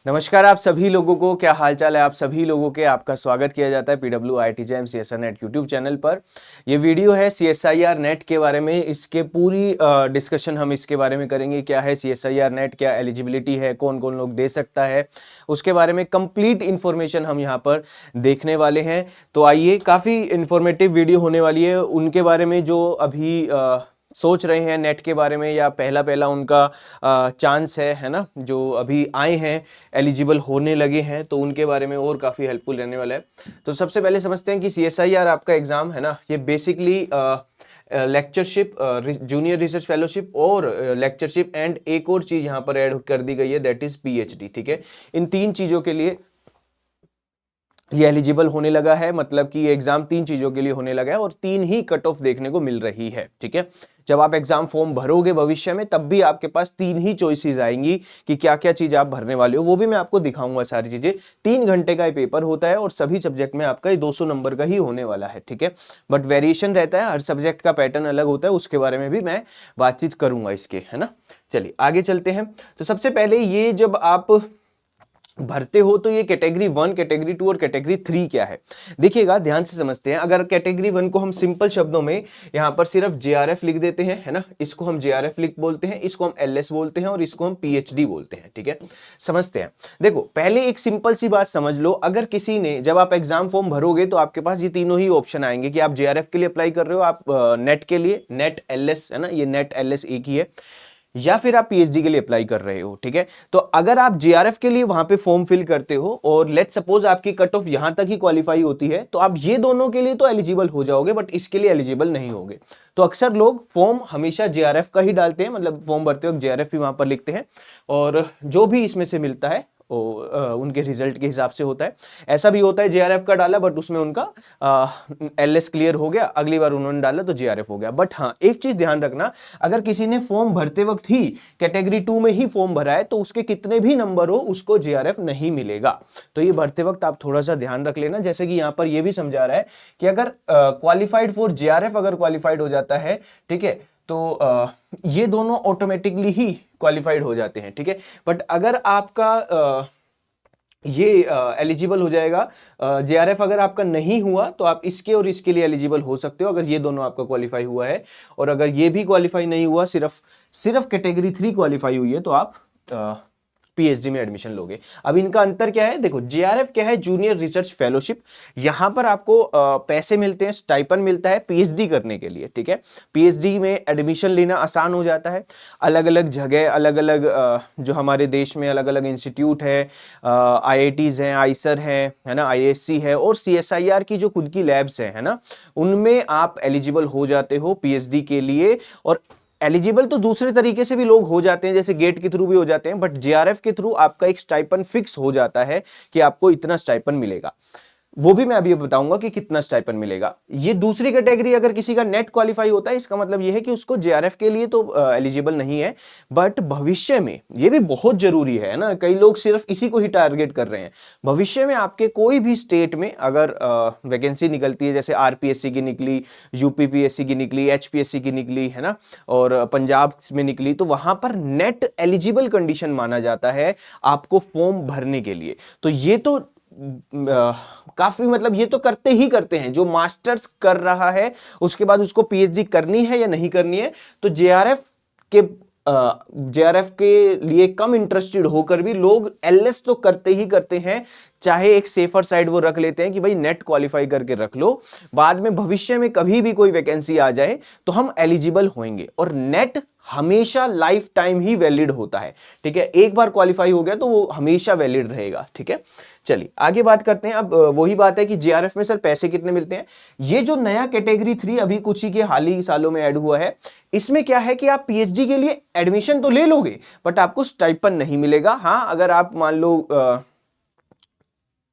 नमस्कार आप सभी लोगों को, क्या हालचाल है आप सभी लोगों के। आपका स्वागत किया जाता है PWIITJAM CSIR net YouTube channel पर। ये वीडियो है CSIR नेट के बारे में। इसके पूरी डिस्कशन हम इसके बारे में करेंगे। क्या है CSIR नेट, क्या एलिजिबिलिटी है, कौन कौन लोग दे सकता है, उसके बारे में कंप्लीट इन्फॉर्मेशन हम यहाँ पर देखने वाले हैं। तो आइए, काफ़ी इंफॉर्मेटिव वीडियो होने वाली है। उनके बारे में जो अभी सोच रहे हैं नेट के बारे में, या पहला पहला उनका चांस है ना, जो अभी आए हैं एलिजिबल होने लगे हैं, तो उनके बारे में और काफ़ी हेल्पफुल रहने वाला है। तो सबसे पहले समझते हैं कि CSIR आपका एग्ज़ाम है ना, ये basically lectureship, junior research fellowship और लेक्चरशिप एंड एक और चीज़ यहाँ पर ऐड कर दी गई है, दैट इज़ PhD। ठीक है, इन तीन चीज़ों के लिए ये एलिजिबल होने लगा है। मतलब कि ये एग्जाम तीन चीजों के लिए होने लगा है और तीन ही कट ऑफ देखने को मिल रही है। ठीक है, जब आप एग्जाम फॉर्म भरोगे भविष्य में, तब भी आपके पास तीन ही चॉइसेस आएंगी कि क्या क्या चीज आप भरने वाले हो। वो भी मैं आपको दिखाऊंगा सारी चीजें। 3 घंटे का ये पेपर होता है और सभी सब्जेक्ट में आपका ये 200 नंबर का ही होने वाला है। ठीक है, बट वेरिएशन रहता है, हर सब्जेक्ट का पैटर्न अलग होता है, उसके बारे में भी मैं बातचीत करूंगा इसके, है ना। चलिए आगे चलते हैं। तो सबसे पहले ये जब आप भरते हो तो ये कैटेगरी 1, कैटेगरी 2 और कैटेगरी 3 क्या है, देखिएगा, ध्यान से समझते हैं। अगर कैटेगरी 1 को हम सिंपल शब्दों में यहां पर सिर्फ JRF लिख देते हैं, है ना, इसको हम JRF लिख बोलते हैं, इसको हम LS बोलते हैं और इसको हम PhD बोलते हैं। ठीक है, समझते हैं। देखो, पहले एक सिंपल सी बात समझ लो। अगर किसी ने, जब आप एग्जाम फॉर्म भरोगे तो आपके पास ये तीनों ही ऑप्शन आएंगे कि आप JRF के लिए अप्लाई कर रहे हो, आप नेट के लिए, नेट LS है ना, ये नेट LS एक ही है, या फिर आप PhD के लिए अप्लाई कर रहे हो। ठीक है, तो अगर आप JRF के लिए वहां पे फॉर्म फिल करते हो और लेट सपोज आपकी कट ऑफ यहां तक ही क्वालिफाई होती है, तो आप ये दोनों के लिए तो एलिजिबल हो जाओगे, बट इसके लिए एलिजिबल नहीं होगे। तो अक्सर लोग फॉर्म हमेशा JRF का ही डालते हैं, मतलब फॉर्म भरते वक्त JRF भी वहां पर लिखते हैं, और जो भी इसमें से मिलता है उनके रिजल्ट के हिसाब से होता है। ऐसा भी होता है JRF का डाला बट उसमें उनका LS क्लियर हो गया, अगली बार उन्होंने डाला तो JRF हो गया। बट हाँ, एक चीज ध्यान रखना, अगर किसी ने फॉर्म भरते वक्त ही कैटेगरी 2 में ही फॉर्म भरा है तो उसके कितने भी नंबर हो उसको JRF नहीं मिलेगा। तो ये भरते वक्त आप थोड़ा सा ध्यान रख लेना। जैसे कि यहाँ पर ये भी समझा रहा है कि अगर क्वालिफाइड फॉर JRF अगर क्वालिफाइड हो जाता है, ठीक है, तो ये दोनों ऑटोमेटिकली ही क्वालिफाइड हो जाते हैं। ठीक है, बट अगर आपका ये एलिजिबल हो जाएगा, JRF अगर आपका नहीं हुआ तो आप इसके और इसके लिए एलिजिबल हो सकते हो, अगर ये दोनों आपका क्वालिफाई हुआ है। और अगर ये भी क्वालिफाई नहीं हुआ, सिर्फ कैटेगरी 3 क्वालिफाई हुई है, तो आप PhD में एडमिशन लोगे। अब इनका अंतर क्या है, देखो, JRF क्या है, जूनियर रिसर्च फेलोशिप। यहां पर आपको पैसे मिलते हैं, स्टाइपन मिलता है PhD करने के लिए। ठीक है, PhD में एडमिशन लेना आसान हो जाता है। अलग अलग जगह, अलग अलग जो हमारे देश में अलग अलग इंस्टीट्यूट है, IITs हैं, आइसर है ना, ISC है, और CSIR की जो खुद की लैब्स है ना, उनमें आप एलिजिबल हो जाते हो PhD के लिए। और एलिजिबल तो दूसरे तरीके से भी लोग हो जाते हैं, जैसे गेट के थ्रू भी हो जाते हैं, बट JRF के थ्रू आपका एक स्टाइपन फिक्स हो जाता है कि आपको इतना स्टाइपन मिलेगा। वो भी मैं अभी बताऊंगा कि कितना स्टाइपन मिलेगा। ये दूसरी कैटेगरी, अगर किसी का नेट क्वालिफाई होता है, इसका मतलब ये है कि उसको JRF के लिए तो एलिजिबल नहीं है, बट भविष्य में ये भी बहुत जरूरी है ना। कई लोग सिर्फ इसी को ही टारगेट कर रहे हैं। भविष्य में आपके कोई भी स्टेट में अगर वैकेंसी निकलती है, जैसे RPSC की निकली, UPPSC की निकली, HPSC की निकली, है ना, और पंजाब में निकली, तो वहां पर नेट एलिजिबल कंडीशन माना जाता है आपको फॉर्म भरने के लिए। तो ये तो काफी, मतलब ये तो करते ही करते हैं। जो मास्टर्स कर रहा है उसके बाद उसको PhD करनी है या नहीं करनी है, तो JRF के लिए कम इंटरेस्टेड होकर भी लोग LS तो करते ही करते हैं। चाहे एक सेफर साइड वो रख लेते हैं कि भाई नेट क्वालिफाई करके रख लो, बाद में भविष्य में कभी भी कोई वैकेंसी आ जाए तो हम एलिजिबल होंगे। और नेट हमेशा लाइफ टाइम ही वैलिड होता है। ठीक है, एक बार क्वालिफाई हो गया तो वो हमेशा वैलिड रहेगा। ठीक है, चलिए आगे बात करते हैं। अब वही बात है कि JRF में सर पैसे कितने मिलते हैं। ये जो नया कैटेगरी 3 अभी कुछ ही के हाल ही सालों में ऐड हुआ है, इसमें क्या है कि आप PhD के लिए एडमिशन तो ले लोगे, बट आपको स्टाइपन नहीं मिलेगा। हाँ, अगर आप मान लो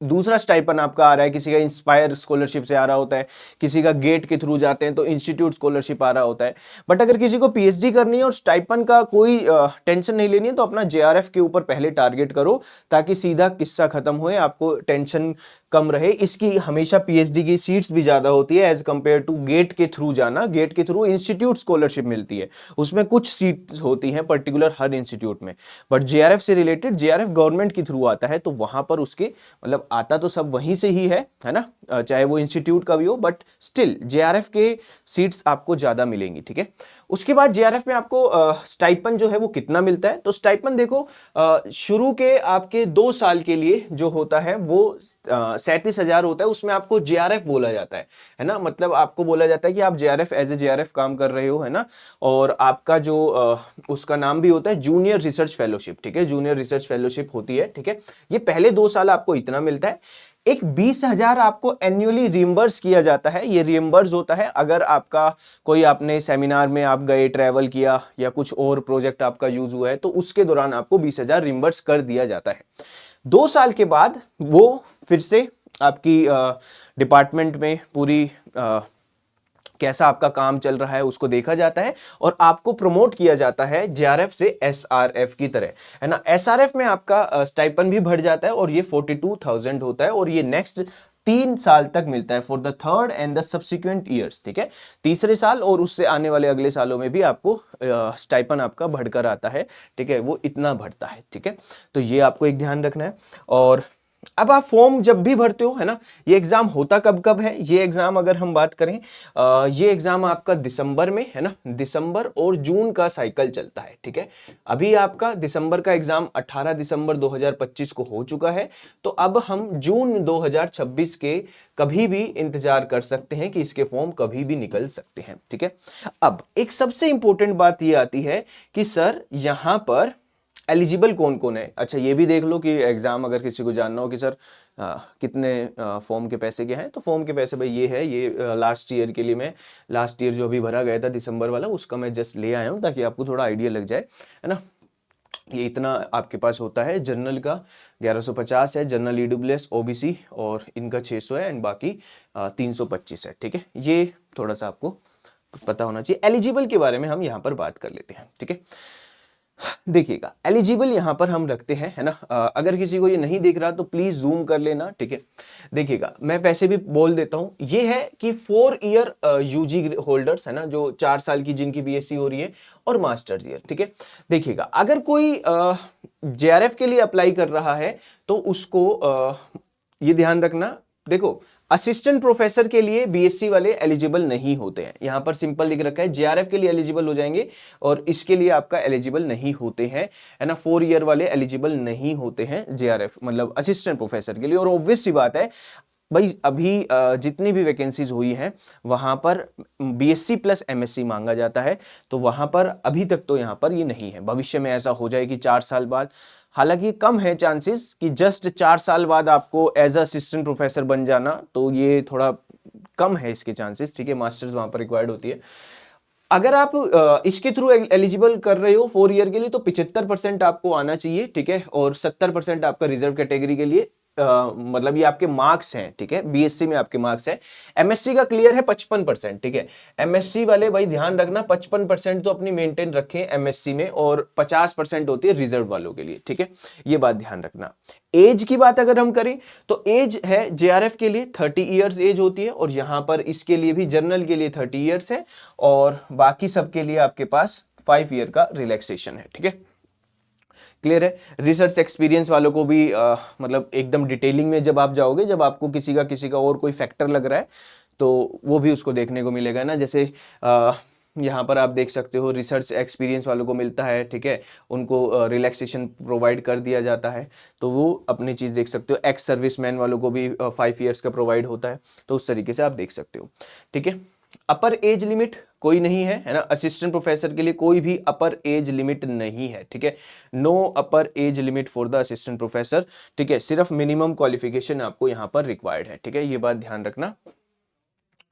दूसरा स्टाइपन आपका आ रहा है, किसी का इंस्पायर स्कॉलरशिप से आ रहा होता है, किसी का गेट के थ्रू जाते हैं तो इंस्टीट्यूट स्कॉलरशिप आ रहा होता है। बट अगर किसी को PhD करनी है और स्टाइपन का कोई टेंशन नहीं लेनी है, तो अपना JRF के ऊपर पहले टारगेट करो, ताकि सीधा किस्सा खत्म होए, आपको टेंशन कम रहे, इसकी हमेशा पीएचडी की सीट्स भी ज्यादा होती है एज कंपेयर टू गेट के थ्रू जाना। गेट के थ्रू इंस्टीट्यूट स्कॉलरशिप मिलती है, उसमें कुछ सीट होती हैं पर्टिकुलर हर इंस्टीट्यूट में, बट जेआरएफ से रिलेटेड, जेआरएफ गवर्नमेंट के थ्रू आता है तो वहां पर उसके मतलब आता तो सब वहीं से ही है ना, चाहे वो इंस्टीट्यूट का भी हो, बट स्टिल जेआरएफ के सीट्स आपको ज्यादा मिलेंगी। ठीक है, उसके बाद जेआरएफ में आपको स्टाइपन जो है वो कितना मिलता है, तो स्टाइपन देखो शुरू के आपके 2 साल के लिए जो होता है वो 37,000 होता है, उसमें आपको जेआरएफ बोला जाता है ना, मतलब आपको बोला जाता है कि आप जेआरएफ एज ए जेआरएफ काम कर रहे हो, है ना, और आपका जो उसका नाम भी होता है जूनियर रिसर्च फेलोशिप। ठीक है, जूनियर रिसर्च फेलोशिप होती है। ठीक है, ये पहले 2 साल आपको इतना मिलता है। एक 20,000 आपको एनुअली रिइंबर्स किया जाता है, ये रिइंबर्स होता है अगर आपका कोई आपने सेमिनार में आप गए, ट्रैवल किया या कुछ और प्रोजेक्ट आपका यूज हुआ है तो उसके दौरान आपको 20,000 रिइंबर्स कर दिया जाता है। 2 साल के बाद वो फिर से आपकी डिपार्टमेंट में पूरी कैसा आपका काम चल रहा है उसको देखा जाता है और आपको प्रमोट किया जाता है जेआरएफ से एसआरएफ की तरह, है ना। एसआरएफ में आपका स्टाइपन भी बढ़ जाता है और ये 42,000 होता है और ये नेक्स्ट 3 साल तक मिलता है for the third and the subsequent years. ठीक है, तीसरे साल और उससे आने वाले अगले सालों में भी आपको स्टाइपन आपका बढ़कर आता है। ठीक है, वो इतना बढ़ता है। ठीक है, तो ये आपको एक ध्यान रखना है। और अब आप फॉर्म जब भी भरते हो, है ना, ये एग्जाम होता कब कब है, ये एग्जाम अगर हम बात करें, ये एग्जाम आपका दिसंबर में, है ना, दिसंबर और जून का साइकिल चलता है। ठीक है, अभी आपका दिसंबर का एग्जाम 18 दिसंबर 2025 को हो चुका है, तो अब हम जून 2026 के कभी भी इंतजार कर सकते हैं कि इसके फॉर्म कभी भी निकल सकते हैं। ठीक है, अब एक सबसे इंपॉर्टेंट बात ये आती है कि सर यहां पर एलिजिबल कौन कौन है। अच्छा, ये भी देख लो कि एग्जाम अगर किसी को जानना हो कि सर कितने फॉर्म के पैसे के हैं, तो फॉर्म के पैसे भाई ये है, ये लास्ट ईयर के लिए मैं लास्ट ईयर जो अभी भरा गया था दिसंबर वाला, उसका मैं जस्ट ले आया हूँ ताकि आपको थोड़ा आइडिया लग जाए, है ना। ये इतना आपके पास होता है, जनरल का 1150 है, जनरल ईडब्ल्यूएस ओबीसी और इनका 600 है एंड बाकी 325 है। ठीक है, ये थोड़ा सा आपको पता होना चाहिए। एलिजिबल के बारे में हम यहाँ पर बात कर लेते हैं। ठीक है, देखिएगा एलिजिबल यहां पर हम रखते हैं, है ना। अगर किसी को ये नहीं देख रहा तो प्लीज जूम कर लेना। ठीक है, देखिएगा मैं वैसे भी बोल देता हूं, ये है कि 4 ईयर यूजी होल्डर्स, है ना, जो 4 साल की जिनकी बीएससी हो रही है और मास्टर्स ईयर। ठीक है, देखिएगा अगर कोई जेआरएफ के लिए अप्लाई कर रहा है तो उसको ये ध्यान रखना, देखो असिस्टेंट प्रोफेसर के लिए बीएससी वाले एलिजिबल नहीं होते हैं, यहां पर सिंपल लिख रखा है, जेआरएफ के लिए एलिजिबल हो जाएंगे और इसके लिए आपका एलिजिबल नहीं होते हैं, है ना। 4 ईयर वाले एलिजिबल नहीं होते हैं जेआरएफ मतलब असिस्टेंट प्रोफेसर के लिए। और ऑब्वियस सी बात है भाई, अभी जितनी भी वैकेंसीज हुई हैं वहां पर बीएससी प्लस एमएससी मांगा जाता है, तो वहां पर अभी तक तो यहां पर ये नहीं है। भविष्य में ऐसा हो जाए कि 4 साल बाद, हालांकि कम है चांसेस कि जस्ट 4 साल बाद आपको एज असिस्टेंट प्रोफेसर बन जाना, तो ये थोड़ा कम है इसके चांसेस। ठीक है, मास्टर्स वहां पर रिक्वायर्ड होती है। अगर आप इसके थ्रू एलिजिबल कर रहे हो 4 ईयर के लिए तो 75% आपको आना चाहिए। ठीक है, और 70% आपका रिजर्व कैटेगरी के लिए मतलब ये आपके मार्क्स हैं। ठीक है, बीएससी में आपके मार्क्स है। एमएससी का क्लियर है 55%। ठीक है, एमएससी वाले भाई ध्यान रखना 55% तो अपनी मेंटेन रखें एमएससी में और 50% होती है रिजर्व वालों के लिए। ठीक है, ये बात ध्यान रखना। एज की बात अगर हम करें तो एज है जेआरएफ के लिए 30 इयर्स एज होती है और यहां पर इसके लिए भी जनरल के लिए 30 इयर्स है और बाकी सबके लिए आपके पास 5 ईयर का रिलैक्सेशन है। ठीक है, क्लियर है। रिसर्च एक्सपीरियंस वालों को भी मतलब एकदम डिटेलिंग में जब आप जाओगे, जब आपको किसी का और कोई फैक्टर लग रहा है तो वो भी उसको देखने को मिलेगा ना। जैसे यहाँ पर आप देख सकते हो रिसर्च एक्सपीरियंस वालों को मिलता है। ठीक है, उनको रिलैक्सेशन प्रोवाइड कर दिया जाता है, तो वो अपनी चीज़ देख सकते हो। एक्स सर्विसमैन वालों को भी 5 ईयर्स का प्रोवाइड होता है, तो उस तरीके से आप देख सकते हो। ठीक है, अपर एज लिमिट कोई नहीं है ना। असिस्टेंट प्रोफेसर के लिए कोई भी अपर एज लिमिट नहीं है। ठीक है, no upper age limit for the assistant professor. ठीक है, सिर्फ मिनिमम क्वालिफिकेशन आपको यहाँ पर रिक्वायर्ड है। ठीक है, ये बात ध्यान रखना।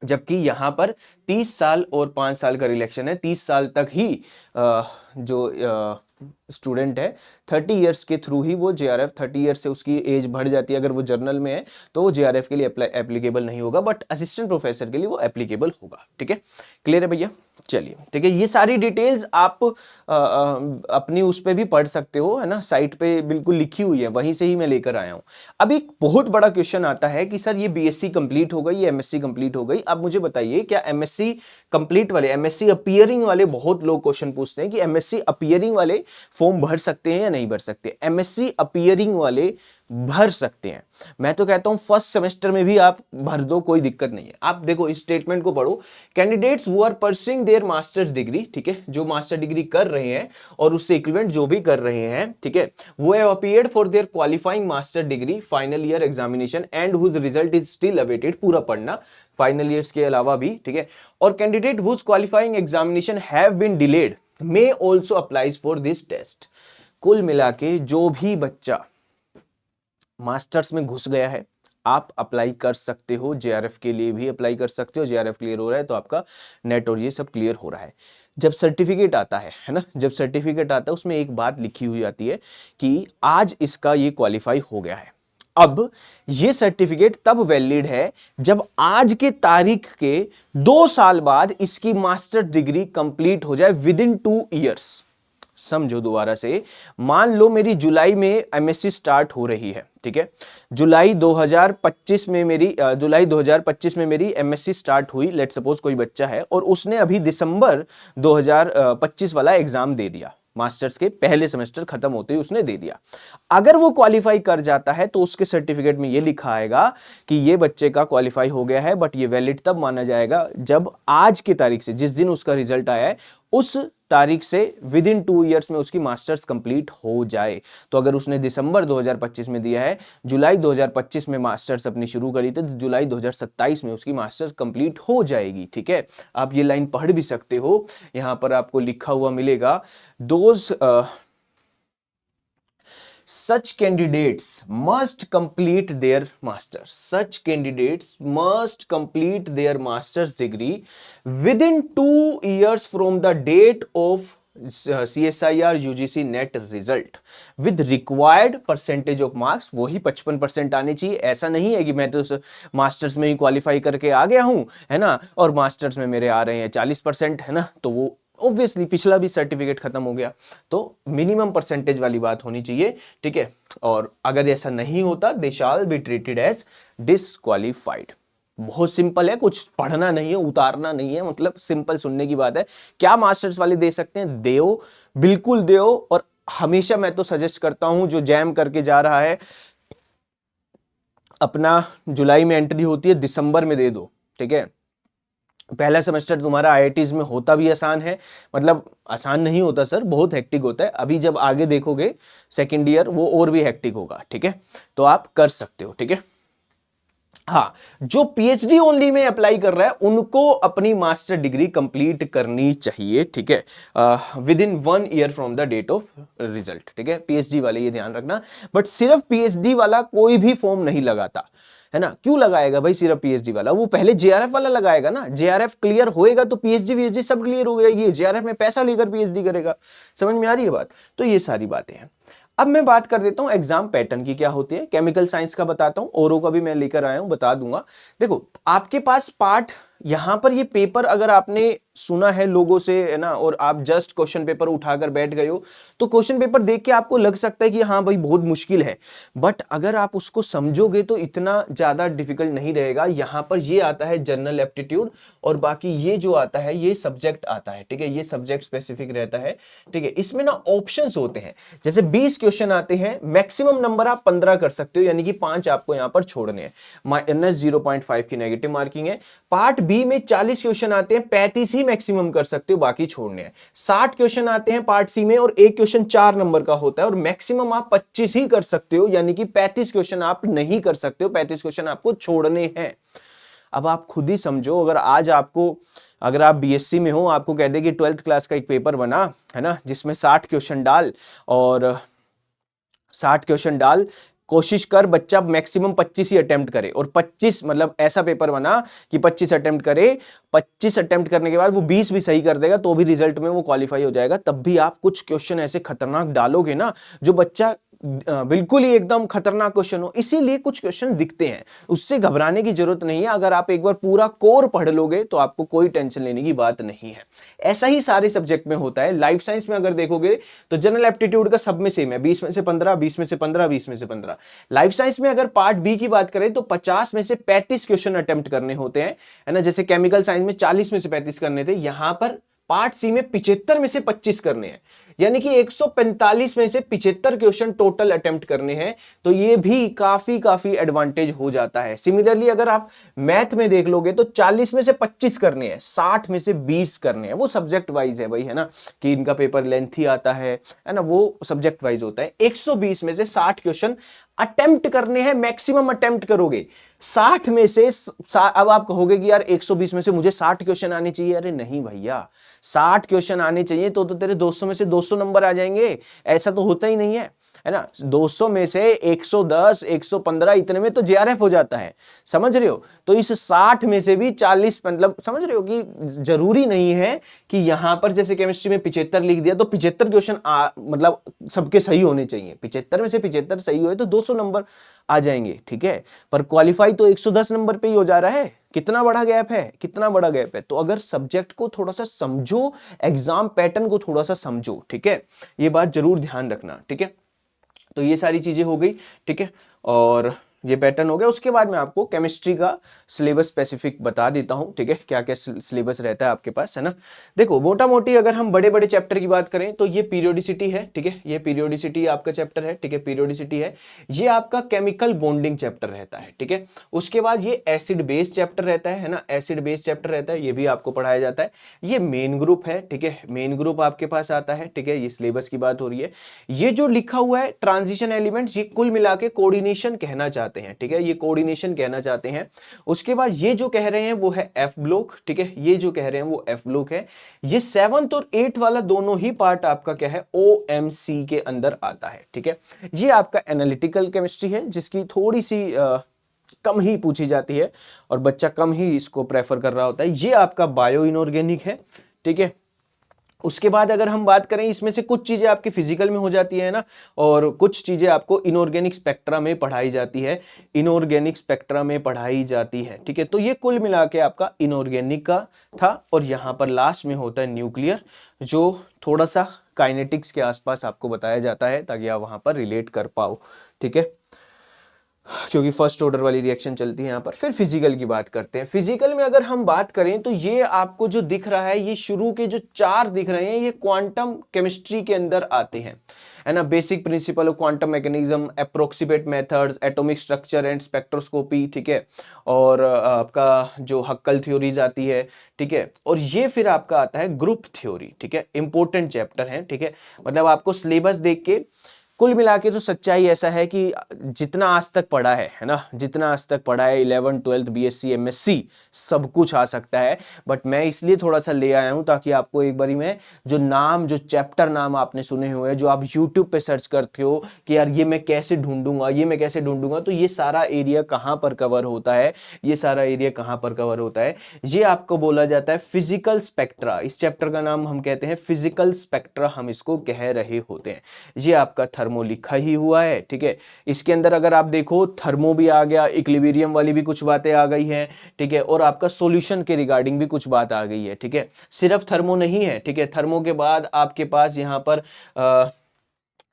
जबकि यहां पर 30 साल और 5 साल का रिलेक्शन है, 30 साल तक ही जो स्टूडेंट है 30 इयर्स के थ्रू ही वो जेआरएफ 30 इयर्स से उसकी एज बढ़ जाती है, अगर वो जर्नल में है तो वो जेआरएफ के लिए एप्लीकेबल नहीं होगा, बट असिस्टेंट प्रोफेसर के लिए वो एप्लीकेबल होगा। ठीक है, क्लियर है भैया। चलिए ठीक है, ये सारी डिटेल्स आप अपनी उस पे भी पढ़ सकते हो, है ना, साइट पे बिल्कुल लिखी हुई है, वहीं से ही मैं लेकर आया हूं। अब एक बहुत बड़ा क्वेश्चन आता है कि सर ये बीएससी कंप्लीट हो गई, ये एमएससी कंप्लीट हो गई, अब मुझे बताइए क्या एमएससी कंप्लीट वाले, एमएससी अपीयरिंग वाले, बहुत लोग क्वेश्चन पूछते हैं कि एमएससी अपीयरिंग वाले फॉर्म भर सकते हैं या नहीं भर सकते। एमएससी अपीयरिंग वाले भर सकते हैं। मैं तो कहता हूं फर्स्ट सेमेस्टर में भी आप भर दो, कोई दिक्कत नहीं है। आप देखो इस स्टेटमेंट को पढ़ो, candidates who are pursuing their masters degree, ठीक है, जो मास्टर डिग्री कर रहे हैं और उससे इक्विवेलेंट जो भी कर रहे हैं, ठीक है, वो have appeared for their qualifying master degree final year examination and whose result is still awaited, पूरा पढ़ना फाइनल ईयर्स के अलावा भी, ठीक है, और candidate whose qualifying examination have been delayed may also applies for this test. कुल मिला के जो भी बच्चा मास्टर्स में घुस गया है आप अप्लाई कर सकते हो, जेआरएफ के लिए भी अप्लाई कर सकते हो। जेआरएफ क्लियर हो रहा है तो आपका नेट और ये सब क्लियर हो रहा है। जब सर्टिफिकेट आता है ना, जब सर्टिफिकेट आता है उसमें एक बात लिखी हुई आती है कि आज इसका ये क्वालिफाई हो गया है। अब ये सर्टिफिकेट तब वैलिड है जब आज के तारीख के 2 साल बाद इसकी मास्टर डिग्री कंप्लीट हो जाए विद इन 2 ईयर्स। समझो दोबारा से, मान लो मेरी जुलाई में एमएससी स्टार्ट हो रही है, ठीक है, जुलाई 2025 में मेरी एमएससी स्टार्ट हुई। लेट्स सपोज कोई बच्चा है और उसने अभी दिसंबर 2025 वाला एग्जाम दे दिया, मास्टर्स के पहले सेमेस्टर खत्म होते ही उसने दे दिया। अगर वो क्वालिफाई कर जाता है तो उसके सर्टिफिकेट में ये लिखा आएगा कि ये बच्चे का क्वालिफाई हो गया है, बट ये वैलिड तब माना जाएगा जब आज की तारीख से, जिस दिन उसका रिजल्ट आया है उस तारीख से विद इन 2 ईयर्स में उसकी मास्टर्स कंप्लीट हो जाए। तो अगर उसने दिसंबर 2025 में दिया है, जुलाई 2025 में मास्टर्स अपनी शुरू करी थी, तो जुलाई 2027 में उसकी मास्टर्स कंप्लीट हो जाएगी। ठीक है, आप ये लाइन पढ़ भी सकते हो, यहां पर आपको लिखा हुआ मिलेगा, those such candidates must complete their masters, such candidates must complete their master's degree within 2 years from the date of CSIR UGC net result with required percentage of marks. वही 55% आने चाहिए। ऐसा नहीं है कि मैं तो मास्टर्स में ही क्वालिफाई करके आ गया हूं, है ना, और मास्टर्स में मेरे आ रहे हैं 40%, है ना, तो वो ऑब्वियसली पिछला भी सर्टिफिकेट खत्म हो गया। तो मिनिमम परसेंटेज वाली बात होनी चाहिए, ठीक है, और अगर ऐसा नहीं होता they shall be treated as disqualified. बहुत सिंपल है, कुछ पढ़ना नहीं है, उतारना नहीं है, मतलब सिंपल सुनने की बात है। क्या मास्टर्स वाले दे सकते हैं? देओ, बिल्कुल देओ। और हमेशा मैं तो सजेस्ट करता हूं, जो जैम करके जा रहा है, अपना जुलाई में एंट्री होती है, दिसंबर में दे दो, ठीक है। पहला सेमेस्टर तुम्हारा आईआईटीज में होता भी आसान है, मतलब आसान नहीं होता सर, बहुत हेक्टिक होता है। अभी जब आगे देखोगे सेकेंड ईयर, वो और भी हेक्टिक होगा, ठीक है, तो आप कर सकते हो, ठीक है। हाँ, जो पीएचडी ओनली में अप्लाई कर रहा है उनको अपनी मास्टर डिग्री कंप्लीट करनी चाहिए, ठीक है, within 1 year from the date of result, ठीक है। पीएचडी वाले ये ध्यान रखना। बट सिर्फ पीएचडी वाला कोई भी फॉर्म नहीं लगाता, है ना। क्यों लगाएगा भाई सिर्फ पीएचडी वाला? वो पहले जेआरएफ वाला लगाएगा ना। जेआरएफ क्लियर होएगा तो पीएचडी सब क्लियर हो जाएगी। जेआरएफ में पैसा लेकर पीएचडी करेगा। समझ में आ रही है बात? तो ये सारी बातें हैं। अब मैं बात कर देता हूं एग्जाम पैटर्न की क्या होती है। केमिकल साइंस का बताता हूं, औरों का भी मैं लेकर आया हूं, बता दूंगा। देखो, आपके पास पार्ट, यहां पर ये पेपर अगर आपने सुना है लोगों से, है ना, और आप जस्ट क्वेश्चन पेपर उठाकर बैठ गए हो, तो क्वेश्चन पेपर देख के आपको लग सकता है कि हाँ भाई बहुत मुश्किल है। बट अगर आप उसको समझोगे तो इतना ज्यादा डिफिकल्ट नहीं रहेगा। यहां पर ये आता है जनरल एप्टीट्यूड, और बाकी ये जो आता है ये सब्जेक्ट आता है, ठीक है, ये सब्जेक्ट स्पेसिफिक रहता है, ठीक है। इसमें ना ऑप्शंस होते हैं, जैसे 20 क्वेश्चन आते हैं, मैक्सिमम नंबर आप 15 कर सकते हो, यानी कि 5 आपको यहां पर छोड़ने हैं। -0.5 की नेगेटिव मार्किंग है। पार्ट बी में 40 क्वेश्चन आते हैं, 35 ही मैक्सिमम कर सकते हो, बाकी छोड़ने हैं। 60 क्वेश्चन आते हैं पार्ट सी में, और एक क्वेश्चन 4 नंबर का होता है, और मैक्सिमम आप 25 ही कर सकते हो, यानी कि 35 क्वेश्चन आप नहीं कर सकते हो, 35 क्वेश्चन आपको छोड़ने हैं। अब आप खुद ही समझो, अगर आज आपको, अगर आप बीएससी में हो, आपको कह दे कि 12th क्लास का एक पेपर बना, है ना, जिसमें 60 क्वेश्चन डाल, और 60 क्वेश्चन डाल, कोशिश कर बच्चा मैक्सिमम 25 ही अटेम्प्ट करे, और 25 मतलब ऐसा पेपर बना कि 25 अटेम्प्ट करे। 25 अटेम्प्ट करने के बाद वो 20 भी सही कर देगा तो भी रिजल्ट में वो क्वालिफाई हो जाएगा। तब भी आप कुछ क्वेश्चन ऐसे खतरनाक डालोगे ना, जो बच्चा बिल्कुल ही एकदम खतरनाक क्वेश्चन हो, इसीलिए कुछ क्वेश्चन दिखते हैं, उससे घबराने की जरूरत नहीं है। अगर आप एक बार पूरा कोर पढ़ लोगे तो आपको कोई टेंशन लेने की बात नहीं है। ऐसा ही सारे सब्जेक्ट में होता है। लाइफ साइंस में अगर देखोगे तो जनरल एप्टीट्यूड का सब में सेम है, 20 में से 15, 20 में से 15, 20 में से 15। लाइफ साइंस में अगर पार्ट बी की बात करें तो 50 में से 35 क्वेश्चन अटेम्प्ट करने होते हैं, है ना। जैसे केमिकल साइंस में 40 में से 35 करने थे, यहां पर पार्ट सी में 75 में से 25 करने हैं, यानी कि 145 में से 75 क्वेश्चन टोटल अटेम्प्ट करने हैं। तो ये भी काफी एडवांटेज हो जाता है। सिमिलरली अगर आप मैथ में देख लोगे तो 40 में से 25 करने हैं, 60 में से 20 करने हैं। वो सब्जेक्ट वाइज है भाई, है ना, कि इनका पेपर लेंथी आता है ना, वो सब्जेक्ट वाइज होता है। 120 में से 60 क्वेश्चन अटेम्प्ट करने हैं, मैक्सिमम अटेम्प्ट करोगे। 60 में से अब आप कहोगे कि यार 120 में से मुझे 60 क्वेश्चन आने चाहिए। अरे नहीं भैया, 60 क्वेश्चन आने चाहिए तो तेरे 200 में से 200 नंबर आ जाएंगे, ऐसा तो होता ही नहीं है ना। 200 में से 110, 115 इतने में तो जेआरएफ हो जाता है, समझ रहे हो। तो इस 60 में से भी 40, मतलब समझ रहे हो कि जरूरी नहीं है कि यहां पर जैसे केमिस्ट्री में 75 लिख दिया तो 75 क्वेश्चन मतलब सबके सही होने चाहिए। 75 में से 75 सही हुए तो 200 नंबर आ जाएंगे, ठीक है। पर क्वालिफाई तो 110 नंबर पे ही हो जा रहा है। कितना बड़ा गैप है, कितना बड़ा गैप है। तो अगर सब्जेक्ट को थोड़ा सा समझो, एग्जाम पैटर्न को थोड़ा सा समझो, ठीक है, ये बात जरूर ध्यान रखना, ठीक है। तो ये सारी चीजें हो गई, ठीक है, और ये पैटर्न हो गया। उसके बाद मैं आपको केमिस्ट्री का सिलेबस स्पेसिफिक बता देता हूं, ठीक है, क्या क्या सिलेबस रहता है आपके पास, है ना। देखो मोटा मोटी अगर हम बड़े बड़े चैप्टर की बात करें तो ये पीरियोडिसिटी है, ठीक है, ये पीरियोडिसिटी आपका चैप्टर है, ठीक है, पीरियोडिसिटी है। ये आपका केमिकल बॉन्डिंग चैप्टर रहता है, ठीक है। उसके बाद ये एसिड बेस चैप्टर रहता है ना, एसिड बेस चैप्टर रहता है, ये भी आपको पढ़ाया जाता है। ये मेन ग्रुप है, ठीक है, मेन ग्रुप आपके पास आता है, ठीक है। ये सिलेबस की बात हो रही है। ये जो लिखा हुआ है ट्रांजिशन एलिमेंट्स, ये कुल मिला के कोऑर्डिनेशन कहना चाहते हैं, ठीक है, ये कोऑर्डिनेशन कहना चाहते हैं। उसके बाद ये जो कह रहे हैं वो है एफ ब्लॉक, ठीक है, ये जो कह रहे हैं वो एफ ब्लॉक है। ये 7th और 8th वाला दोनों ही पार्ट आपका क्या है, ओएमसी के अंदर आता है, ठीक है। ये आपका एनालिटिकल केमिस्ट्री है, जिसकी थोड़ी सी कम ही पूछी जाती है और बच्चा कम ही इसको प्रेफर कर रहा होता है। ये आपका बायो इनऑर्गेनिक है, ठीक है। उसके बाद अगर हम बात करें, इसमें से कुछ चीजें आपकी फिजिकल में हो जाती है ना, और कुछ चीजें आपको इनऑर्गेनिक स्पेक्ट्रा में पढ़ाई जाती है, इनऑर्गेनिक स्पेक्ट्रा में पढ़ाई जाती है, ठीक है। तो ये कुल मिला के आपका इनऑर्गेनिक का था। और यहां पर लास्ट में होता है न्यूक्लियर, जो थोड़ा सा काइनेटिक्स के आसपास आपको बताया जाता है ताकि आप वहां पर रिलेट कर पाओ, ठीक है, क्योंकि फर्स्ट ऑर्डर वाली रिएक्शन चलती है यहाँ पर। फिर फिजिकल की बात करते हैं। फिजिकल में अगर हम बात करें तो ये आपको जो दिख रहा है, ये शुरू के जो 4 दिख रहे हैं, ये क्वांटम केमिस्ट्री के अंदर आते हैं, है ना। Basic principle of quantum mechanism, approximate methods, atomic structure and spectroscopy, ठीक है, और आपका जो हक्कल थ्योरीज आती है, ठीक है। और ये फिर आपका आता है ग्रुप थ्योरी, ठीक है, इंपॉर्टेंट चैप्टर है, ठीक है। मतलब आपको सिलेबस देख के कुल मिला के तो सच्चाई ऐसा है कि जितना आज तक पढ़ा है ना, जितना आज तक पढ़ा है 11th 12th बीएससी एमएससी सब कुछ आ सकता है। बट मैं इसलिए थोड़ा सा ले आया हूं ताकि आपको एक बारी में जो नाम, जो चैप्टर नाम आपने सुने हुए हैं, जो आप यूट्यूब पे सर्च करते हो कि यार ये मैं कैसे ढूंढूंगा, ये मैं कैसे ढूंढूंगा, तो ये सारा एरिया कहां पर कवर होता है, ये सारा एरिया कहां पर कवर होता है, ये आपको बोला जाता है फिजिकल स्पेक्ट्रा। इस चैप्टर का नाम हम कहते हैं फिजिकल स्पेक्ट्रा, हम इसको कह रहे होते हैं। ये आपका थर्मो लिखा ही हुआ है, ठीक है। इसके अंदर अगर आप देखो थर्मो भी आ गया, इक्विलिब्रियम वाली भी कुछ बातें आ गई हैं, ठीक है, और आपका सॉल्यूशन के रिगार्डिंग भी कुछ बात आ गई है, ठीक है। सिर्फ थर्मो नहीं है, ठीक है, थर्मो के बाद आपके पास यहाँ पर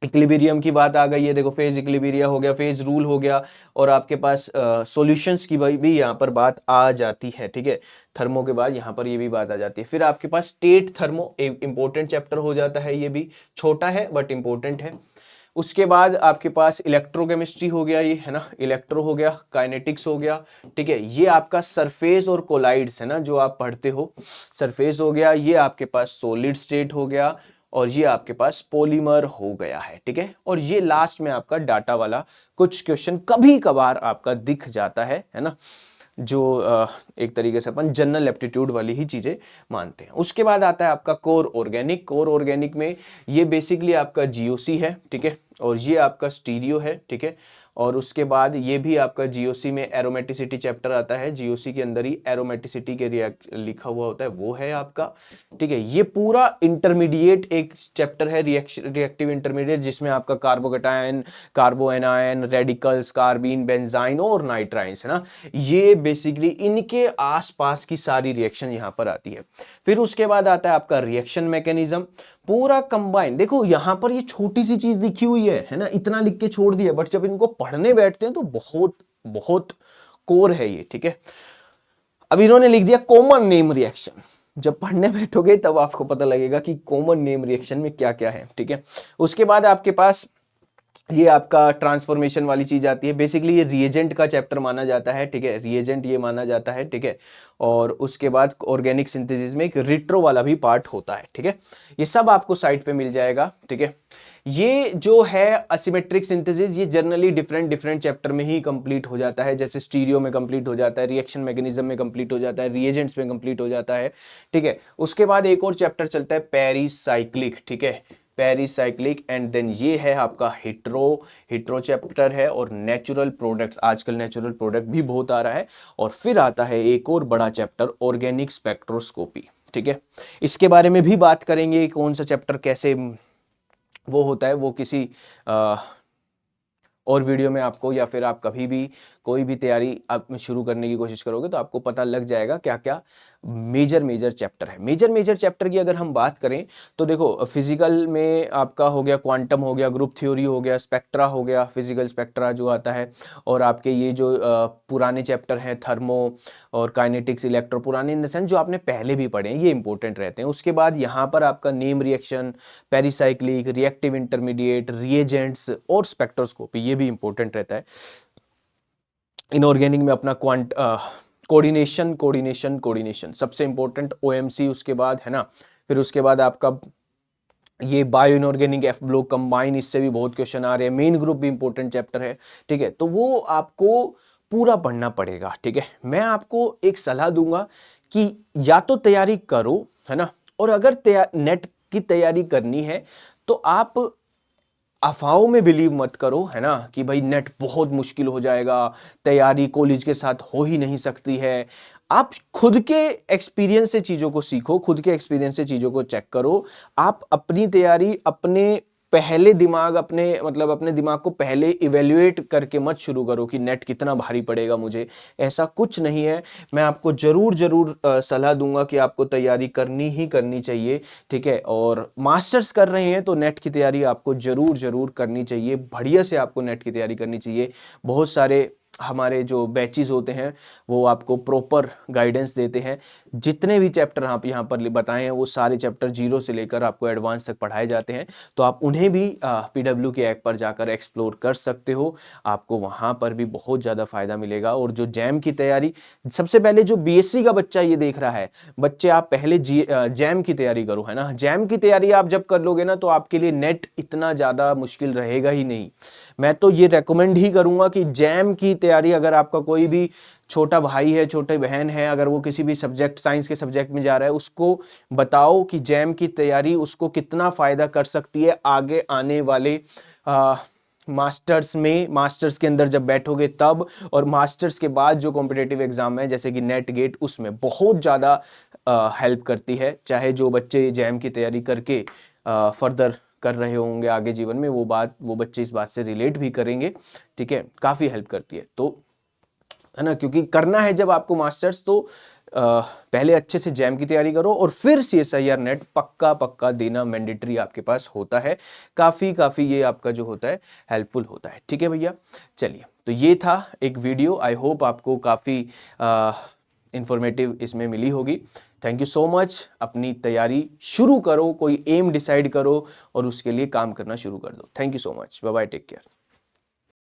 इक्विलिब्रियम की बात आ गई है। देखो फेज इक्विलिब्रिया हो गया, फेज रूल हो गया, और आपके पास सॉल्यूशंस की भी यहाँ पर बात आ जाती है, ठीक है। थर्मो के बाद यहाँ पर ये भी बात आ जाती है। फिर आपके पास स्टेट थर्मो एक इंपॉर्टेंट चैप्टर हो जाता है, ये भी छोटा है बट इंपॉर्टेंट है। उसके बाद आपके पास इलेक्ट्रोकेमिस्ट्री हो गया, ये है ना, इलेक्ट्रो हो गया, काइनेटिक्स हो गया, ठीक है। ये आपका सरफेस और कोलाइड्स है ना, जो आप पढ़ते हो, सरफेस हो गया। ये आपके पास सॉलिड स्टेट हो गया, और ये आपके पास पॉलीमर हो गया है, ठीक है। और ये लास्ट में आपका डाटा वाला कुछ क्वेश्चन कभी कभार आपका दिख जाता है ना, जो एक तरीके से अपन जनरल एप्टीट्यूड वाली ही चीजें मानते हैं। उसके बाद आता है आपका कोर ऑर्गेनिक। कोर ऑर्गेनिक में ये बेसिकली आपका जीओसी है, ठीक है। और ये आपका स्टीरियो है, ठीक है। और उसके बाद ये भी आपका जीओसी में एरोमेटिसिटी चैप्टर आता है, जीओसी के अंदर ही एरोमेटिसिटी के लिखा हुआ होता है, वो है आपका, ठीक है। ये पूरा इंटरमीडिएट एक चैप्टर है, रिएक्टिव इंटरमीडिएट, जिसमें आपका carbocation, कार्बो anion, radicals, carbene, benzene और नाइट्राइंस, है ना। ये बेसिकली इनके आसपास की सारी रिएक्शन यहां पर आती है। फिर उसके बाद आता है आपका रिएक्शन मैकेनिज्म, पूरा कंबाइन। देखो यहां पर ये छोटी सी चीज लिखी हुई है ना, इतना लिख के छोड़ दिया, बट जब इनको पढ़ने बैठते हैं तो बहुत बहुत कोर है ये, ठीक है। अब इन्होंने लिख दिया कॉमन नेम रिएक्शन, जब पढ़ने बैठोगे तब आपको पता लगेगा कि कॉमन नेम रिएक्शन में क्या क्या है, ठीक है। उसके बाद आपके पास ये आपका ट्रांसफॉर्मेशन वाली चीज आती है, बेसिकली ये रिएजेंट का चैप्टर माना जाता है, ठीक है, रिएजेंट ये माना जाता है, ठीक है। और उसके बाद ऑर्गेनिक सिंथेसिस में एक रिट्रो वाला भी पार्ट होता है, ठीक है। ये सब आपको साइट पे मिल जाएगा, ठीक है। ये जो है असिमेट्रिक सिंथेसिस, ये जनरली डिफरेंट चैप्टर में ही कंप्लीट हो जाता है, जैसे स्टीरियो में कंप्लीट हो जाता है, रिएक्शन मैकेनिज्म में कंप्लीट हो जाता है, रिएजेंट्स में कंप्लीट हो जाता है, ठीक है। उसके बाद एक और चैप्टर चलता है पेरिसाइक्लिक, ठीक है, पेरिसाइक्लिक। एंड देन ये है आपका हिट्रो चैप्टर है, और नेचुरल प्रोडक्ट्स, आजकल नेचुरल प्रोडक्ट भी बहुत आ रहा है। और फिर आता है एक और बड़ा चैप्टर ऑर्गेनिक स्पेक्ट्रोस्कोपी, ठीक है। इसके बारे में भी बात करेंगे, कौन सा चैप्टर कैसे वो होता है, वो किसी और वीडियो में आपको, या फिर आप कभी भी कोई भी तैयारी आप शुरू करने की कोशिश करोगे तो आपको पता लग जाएगा क्या क्या मेजर चैप्टर है। मेजर चैप्टर की अगर हम बात करें तो देखो, फिजिकल में आपका हो गया क्वांटम, हो गया ग्रुप थ्योरी, हो गया स्पेक्ट्रा, हो गया फिजिकल स्पेक्ट्रा जो आता है। और आपके ये जो पुराने चैप्टर हैं थर्मो और काइनेटिक्स, इलेक्ट्रो, पुराने इन द सेंस जो आपने पहले भी पढ़े हैं, ये इंपॉर्टेंट रहते हैं। उसके बाद यहाँ पर आपका name reaction, pericyclic, reactive intermediate, reagents और स्पेक्ट्रोस्कोपी, ये भी इंपॉर्टेंट रहता है। इनऑर्गेनिक में अपना कोऑर्डिनेशन सबसे इंपॉर्टेंट, ओएमसी उसके बाद, है ना। फिर उसके बाद आपका ये bio inorganic, F block, combine, इससे भी बहुत क्वेश्चन आ रहे हैं। मेन ग्रुप भी इंपॉर्टेंट चैप्टर है, ठीक है। तो वो आपको पूरा पढ़ना पड़ेगा, ठीक है। मैं आपको एक सलाह दूंगा कि या तो तैयारी करो, है ना, और अगर नेट की तैयारी करनी है तो आप अफवाहों में बिलीव मत करो, है ना, कि भाई नेट बहुत मुश्किल हो जाएगा, तैयारी कॉलेज के साथ हो ही नहीं सकती है। आप खुद के एक्सपीरियंस से चीजों को सीखो, खुद के एक्सपीरियंस से चीजों को चेक करो। आप अपनी तैयारी अपने पहले दिमाग, अपने दिमाग को पहले इवेल्युएट करके मत शुरू करो कि नेट कितना भारी पड़ेगा मुझे, ऐसा कुछ नहीं है। मैं आपको जरूर सलाह दूंगा कि आपको तैयारी करनी ही करनी चाहिए, ठीक है। और मास्टर्स कर रहे हैं तो नेट की तैयारी आपको जरूर करनी चाहिए, बढ़िया से आपको नेट की तैयारी करनी चाहिए। बहुत सारे हमारे जो बैचेस होते हैं वो आपको प्रॉपर गाइडेंस देते हैं। जितने भी चैप्टर आप यहाँ पर बताए हैं वो सारे चैप्टर 0 से लेकर आपको एडवांस तक पढ़ाए जाते हैं, तो आप उन्हें भी पीडब्ल्यू के ऐप पर जाकर एक्सप्लोर कर सकते हो। आपको वहाँ पर भी बहुत ज़्यादा फायदा मिलेगा। और जो जैम की तैयारी, सबसे पहले जो बीएससी का बच्चा ये देख रहा है, बच्चे आप पहले जैम की तैयारी करो, है ना। जैम की तैयारी आप जब कर लोगे ना तो आपके लिए नेट इतना ज़्यादा मुश्किल रहेगा ही नहीं। मैं तो ये रेकमेंड ही करूंगा कि जैम की तैयारी, अगर आपका कोई भी छोटा भाई है, छोटे बहन है, अगर वो किसी भी सब्जेक्ट, साइंस के सब्जेक्ट में जा रहा है, उसको बताओ कि जैम की तैयारी उसको कितना फायदा कर सकती है आगे आने वाले मास्टर्स में, मास्टर्स के अंदर जब बैठोगे तब, और मास्टर्स के बाद जो कॉम्पिटेटिव एग्जाम है जैसे कि नेट गेट, उसमें बहुत ज़्यादा हेल्प करती है। चाहे जो बच्चे जैम की तैयारी करके फर्दर कर रहे होंगे आगे जीवन में, वो बच्चे इस बात से रिलेट भी करेंगे, ठीक है। काफ़ी हेल्प करती है, तो है ना, क्योंकि करना है जब आपको मास्टर्स, तो पहले अच्छे से जैम की तैयारी करो और फिर CSIR नेट पक्का देना मैंडेटरी आपके पास होता है। काफ़ी ये आपका जो होता है हेल्पफुल होता है, ठीक है भैया। चलिए, तो ये था एक वीडियो, आई होप आपको काफ़ी इंफॉर्मेटिव इसमें मिली होगी। Thank you so much. अपनी तैयारी शुरू करो, कोई एम डिसाइड करो और उसके लिए काम करना शुरू कर दो। Thank you so much, bye bye, take care.